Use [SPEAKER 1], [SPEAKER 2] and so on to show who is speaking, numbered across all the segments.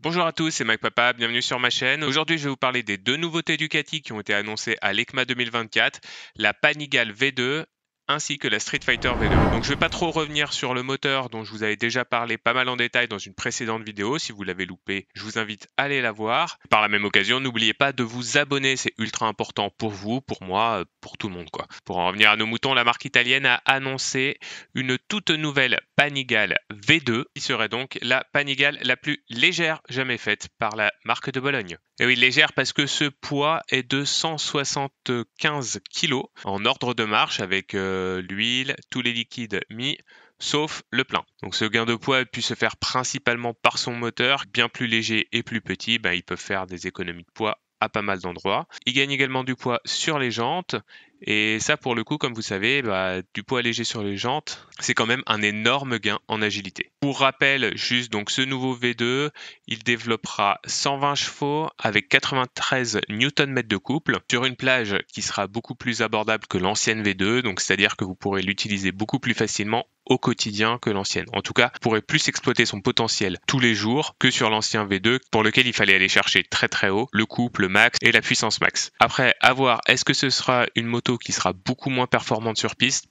[SPEAKER 1] Bonjour à tous, c'est Mike Papa, bienvenue sur ma chaîne. Aujourd'hui, je vais vous parler des deux nouveautés Ducati qui ont été annoncées à l'EICMA 2024, la Panigale V2 ainsi que la Street Fighter V2. Donc je vais pas trop revenir sur le moteur dont je vous avais déjà parlé pas mal en détail dans une précédente vidéo. Si vous l'avez loupé, je vous invite à aller la voir. Par la même occasion, n'oubliez pas de vous abonner, c'est ultra important pour vous, pour moi, pour tout le monde quoi. Pour en revenir à nos moutons, la marque italienne a annoncé une toute nouvelle Panigale V2 qui serait donc la Panigale la plus légère jamais faite par la marque de Bologne. Et oui, légère parce que ce poids est de 175 kg en ordre de marche avec l'huile, tous les liquides mis, sauf le plein. Donc ce gain de poids a pu se faire principalement par son moteur, bien plus léger et plus petit, ils peuvent faire des économies de poids à pas mal d'endroits. Il gagne également du poids sur les jantes. Et ça, pour le coup, comme vous savez, du poids léger sur les jantes, c'est quand même un énorme gain en agilité. Pour rappel, juste donc ce nouveau V2, il développera 120 chevaux avec 93 Nm de couple sur une plage qui sera beaucoup plus abordable que l'ancienne V2, donc c'est-à-dire que vous pourrez l'utiliser beaucoup plus facilement au quotidien que l'ancienne. En tout cas, vous pourrez plus exploiter son potentiel tous les jours que sur l'ancien V2 pour lequel il fallait aller chercher très très haut le couple max et la puissance max. Après, à voir, est-ce que ce sera une moto qui sera beaucoup moins performante sur piste?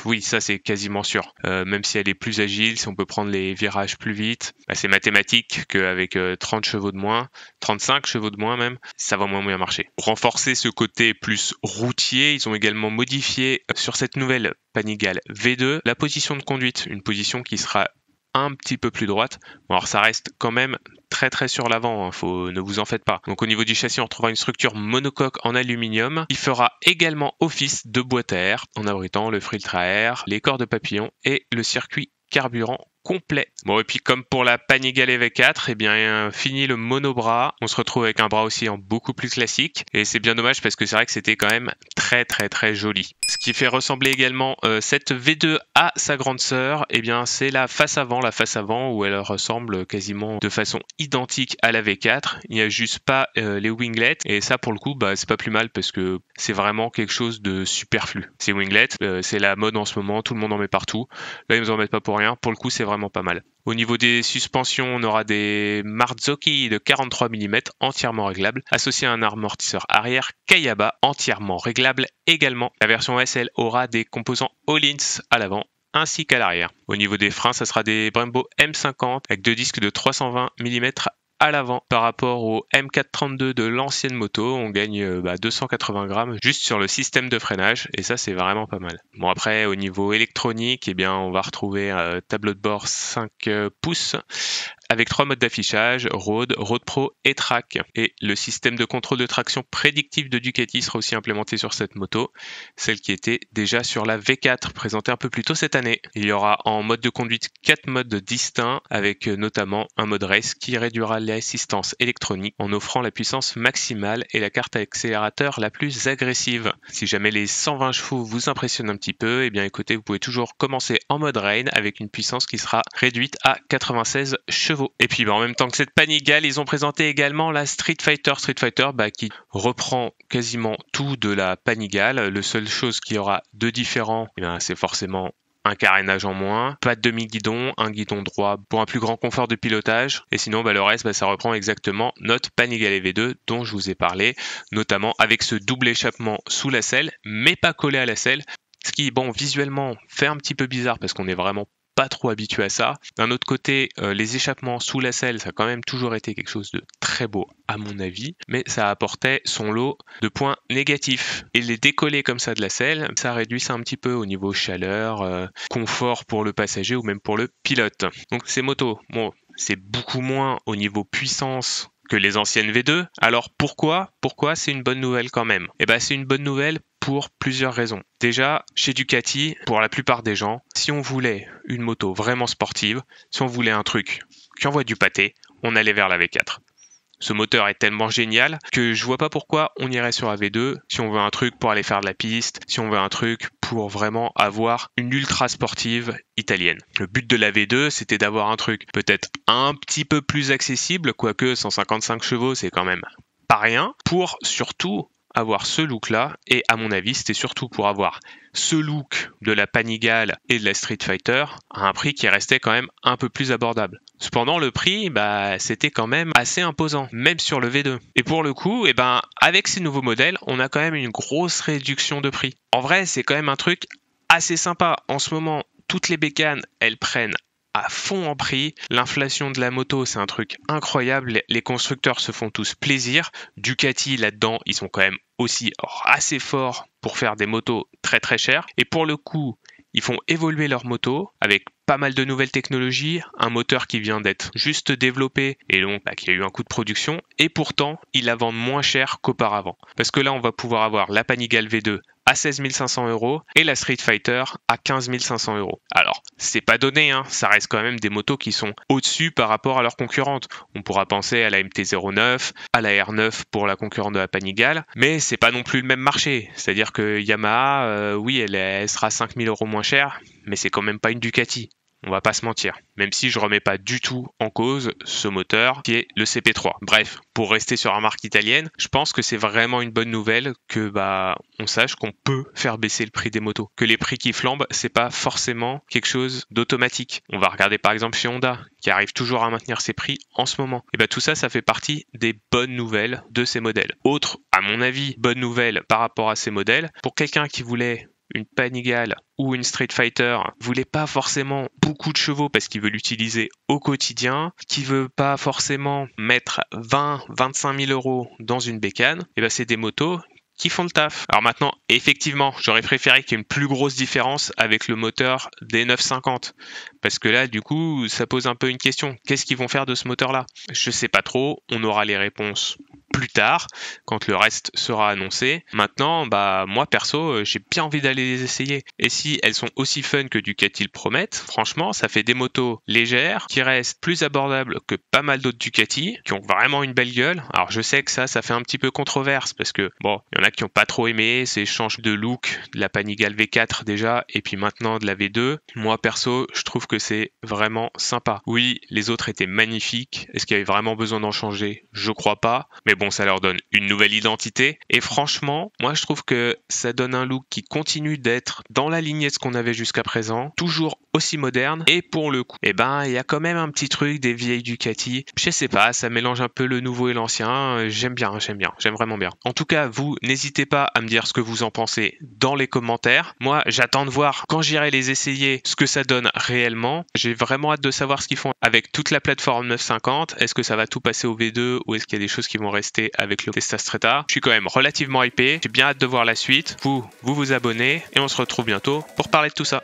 [SPEAKER 1] Oui, ça c'est quasiment sûr. Même si elle est plus agile, si on peut prendre les virages plus vite, c'est mathématique qu'avec 30 chevaux de moins, 35 chevaux de moins même, ça va moins bien marcher. Pour renforcer ce côté plus routier, ils ont également modifié sur cette nouvelle Panigale V2 la position de conduite, une position qui sera un petit peu plus droite. Bon, alors ça reste quand même très très sur l'avant, ne vous en faites pas. Donc au niveau du châssis, on retrouvera une structure monocoque en aluminium. Il fera également office de boîte à air en abritant le filtre à air, les corps de papillon et le circuit carburant complet. Bon, et puis comme pour la Panigale V4, fini le monobras, on se retrouve avec un bras aussi en beaucoup plus classique, et c'est bien dommage parce que c'est vrai que c'était quand même très très très joli. Ce qui fait ressembler également cette V2 à sa grande sœur, c'est la face avant où elle ressemble quasiment de façon identique à la V4. Il n'y a juste pas les winglets, et ça pour le coup c'est pas plus mal parce que c'est vraiment quelque chose de superflu. Ces winglets, c'est la mode en ce moment, tout le monde en met partout. Là ils nous en mettent pas pour rien, pour le coup c'est vraiment pas mal. Au niveau des suspensions, on aura des Marzocchi de 43 mm entièrement réglables, associés à un amortisseur arrière Kayaba entièrement réglable également. La version SL aura des composants Öhlins à l'avant ainsi qu'à l'arrière. Au niveau des freins, ça sera des Brembo M50 avec deux disques de 320 mm à l'avant. Par rapport au M432 de l'ancienne moto, on gagne 280 grammes juste sur le système de freinage, et ça c'est vraiment pas mal. Bon, après au niveau électronique, on va retrouver un tableau de bord 5 pouces avec 3 modes d'affichage, Road, Road Pro et Track. Et le système de contrôle de traction prédictif de Ducati sera aussi implémenté sur cette moto, celle qui était déjà sur la V4 présentée un peu plus tôt cette année. Il y aura en mode de conduite 4 modes distincts avec notamment un mode race qui réduira l'assistance électronique en offrant la puissance maximale et la carte accélérateur la plus agressive. Si jamais les 120 chevaux vous impressionnent un petit peu, écoutez, vous pouvez toujours commencer en mode rain avec une puissance qui sera réduite à 96 chevaux. Et puis en même temps que cette Panigale, ils ont présenté également la Street Fighter qui reprend quasiment tout de la Panigale. La seule chose qui aura de différent, c'est forcément un carénage en moins, pas de demi-guidon, un guidon droit pour un plus grand confort de pilotage. Et sinon, le reste, ça reprend exactement notre Panigale V2 dont je vous ai parlé, notamment avec ce double échappement sous la selle, mais pas collé à la selle. Ce qui, visuellement, fait un petit peu bizarre parce qu'on est vraiment pas trop habitué à ça. D'un autre côté, les échappements sous la selle, ça a quand même toujours été quelque chose de très beau à mon avis, mais ça apportait son lot de points négatifs. Et les décoller comme ça de la selle, ça réduit ça un petit peu au niveau chaleur, confort pour le passager ou même pour le pilote. Donc ces motos, c'est beaucoup moins au niveau puissance que les anciennes V2. Alors pourquoi c'est une bonne nouvelle quand même? C'est une bonne nouvelle pour plusieurs raisons. Déjà, chez Ducati, pour la plupart des gens, si on voulait une moto vraiment sportive, si on voulait un truc qui envoie du pâté, on allait vers la V4. Ce moteur est tellement génial que je vois pas pourquoi on irait sur la V2 si on veut un truc pour aller faire de la piste, si on veut un truc pour vraiment avoir une ultra sportive italienne. Le but de la V2, c'était d'avoir un truc peut-être un petit peu plus accessible, quoique 155 chevaux, c'est quand même pas rien, pour surtout avoir ce look-là, et à mon avis, c'était surtout pour avoir ce look de la Panigale et de la Street Fighter à un prix qui restait quand même un peu plus abordable. Cependant, le prix, bah, c'était quand même assez imposant, même sur le V2. Et pour le coup, avec ces nouveaux modèles, on a quand même une grosse réduction de prix. En vrai, c'est quand même un truc assez sympa. En ce moment, toutes les bécanes, elles prennent à fond en prix. L'inflation de la moto, c'est un truc incroyable. Les constructeurs se font tous plaisir. Ducati, là-dedans, ils sont quand même aussi assez forts pour faire des motos très très chères. Et pour le coup, ils font évoluer leur moto avec pas mal de nouvelles technologies, un moteur qui vient d'être juste développé et donc qui a eu un coût de production, et pourtant ils la vendent moins cher qu'auparavant. Parce que là on va pouvoir avoir la Panigale V2 à 16 500 € et la Street Fighter à 15 500 €. Alors, c'est pas donné, hein, ça reste quand même des motos qui sont au-dessus par rapport à leurs concurrentes. On pourra penser à la MT-09, à la R9 pour la concurrente de la Panigale, mais c'est pas non plus le même marché. C'est-à-dire que Yamaha, oui, elle sera 5 000 € moins chère, mais c'est quand même pas une Ducati. On va pas se mentir, même si je remets pas du tout en cause ce moteur qui est le CP3. Bref, pour rester sur la marque italienne, je pense que c'est vraiment une bonne nouvelle que on sache qu'on peut faire baisser le prix des motos. Que les prix qui flambent, c'est pas forcément quelque chose d'automatique. On va regarder par exemple chez Honda, qui arrive toujours à maintenir ses prix en ce moment. Et tout ça, ça fait partie des bonnes nouvelles de ces modèles. Autre, à mon avis, bonne nouvelle par rapport à ces modèles, pour quelqu'un qui voulait une Panigale ou une Street Fighter voulait pas forcément beaucoup de chevaux parce qu'il veut l'utiliser au quotidien, qui veut pas forcément mettre 20-25 000 € dans une bécane, et c'est des motos qui font le taf. Alors maintenant, effectivement, j'aurais préféré qu'il y ait une plus grosse différence avec le moteur des 950. Parce que là, du coup, ça pose un peu une question. Qu'est-ce qu'ils vont faire de ce moteur-là? Je sais pas trop, on aura les réponses plus tard, quand le reste sera annoncé. Maintenant, moi perso, j'ai bien envie d'aller les essayer. Et si elles sont aussi fun que Ducati le promettent, franchement, ça fait des motos légères, qui restent plus abordables que pas mal d'autres Ducati, qui ont vraiment une belle gueule. Alors je sais que ça fait un petit peu controverse, parce que, il y en a qui n'ont pas trop aimé ces changes de look de la Panigale V4 déjà, et puis maintenant de la V2. Moi perso, je trouve que c'est vraiment sympa. Oui, les autres étaient magnifiques. Est-ce qu'il y avait vraiment besoin d'en changer? Je crois pas. Mais bon, ça leur donne une nouvelle identité. Et franchement, moi je trouve que ça donne un look qui continue d'être dans la lignée de ce qu'on avait jusqu'à présent, toujours aussi moderne. Et pour le coup, il y a quand même un petit truc des vieilles Ducati. Je sais pas, ça mélange un peu le nouveau et l'ancien. J'aime vraiment bien. En tout cas, vous, n'hésitez pas à me dire ce que vous en pensez dans les commentaires. Moi, j'attends de voir quand j'irai les essayer ce que ça donne réellement. J'ai vraiment hâte de savoir ce qu'ils font avec toute la plateforme 950. Est-ce que ça va tout passer au V2 ou est-ce qu'il y a des choses qui vont rester avec le Testa Stretta? Je suis quand même relativement hypé. J'ai bien hâte de voir la suite. Vous abonnez et on se retrouve bientôt pour parler de tout ça.